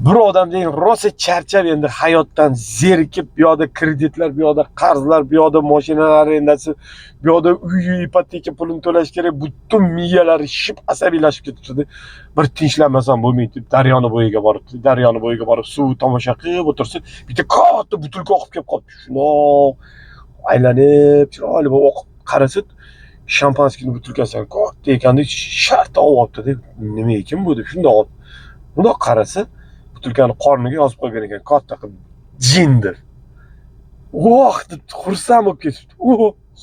bir odam deyin rosa charchab endi hayotdan zerikib, bu yoqda kreditlar, bu yoqda qarzlar, bu yoqda mashinalar arendasi, bu yoqda uy ipoteka pulini to'lash kerak, butun miyalari shib asabiylashib ketibdi. Bir tinchlanmasam bo'lmaydi. Daryoni bo'yiga borib suv tomosha qilib o'tirsin, bitta katta butilka oqib kelib qolibdi. Shundoq aylanib, chiroyli bo'lib oqib qarasa, shampanskiyni butilkasidan katta ekanda shartta olibdi-da. Nima ekan bu deb shundoq bundoq qarasa, butilkani qorniga yozib qo'ygan ekan, katta qilib jindir. Voh deb xursand bo'lib ketibdi.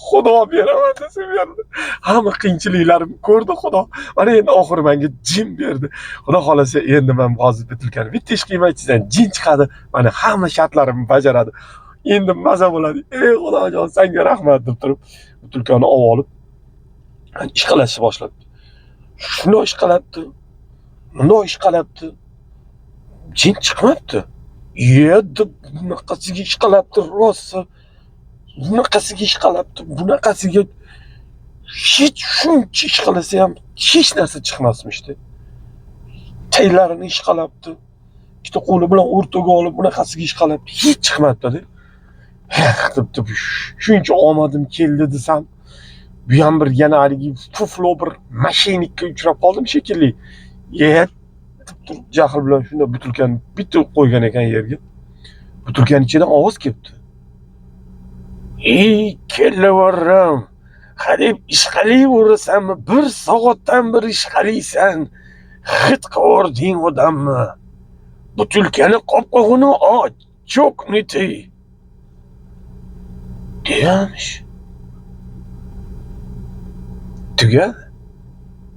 Xudo beraman desa berdi. Hamma qiyinchiliklarimni ko'rdi Xudo. Mana endi oxiri menga jin berdi. Xudo xolasa endi men hozir butilkani bitta ish qilmaychidan jin chiqadi. Mana hamma shartlarimni bajaradi. Endi maza bo'ladi. Ey Xudojon, senga rahmat deb turib butilkani olib ishqalashni boshladi. Shundoq ishqalabdi. Bundoq ishqalabdi. Jin chiqmabdi. Yedi bunaqasiga ishqalabdi rosa. Bunaqasiga ishqalabdi. Bunaqasiga hech shuncha ishqalasa ham hech narsa chiqmasmishdi. Taylarini ishqalabdi. Ikkita qo'li bilan o'rtaga olib bunaqasiga ishqalabdi. Hech chiqmabdi-da. Deb shuncha omadim keldi desam, bu ham bir yana haligi puflo bir mashinikka uchrab qoldim shekilli. Turib jahl bilan shunda butilkani bitta qo'ygan ekan yerga. Butilkaning ichidan ovoz kelibdi. Ey kellavarram, hadeb ishqalayverasanmi? Bir soatdan bir ishqalaysan. Hit qilding odammi? Butilkani qopqog'ini och, cho'kniti. Demiş. Tuga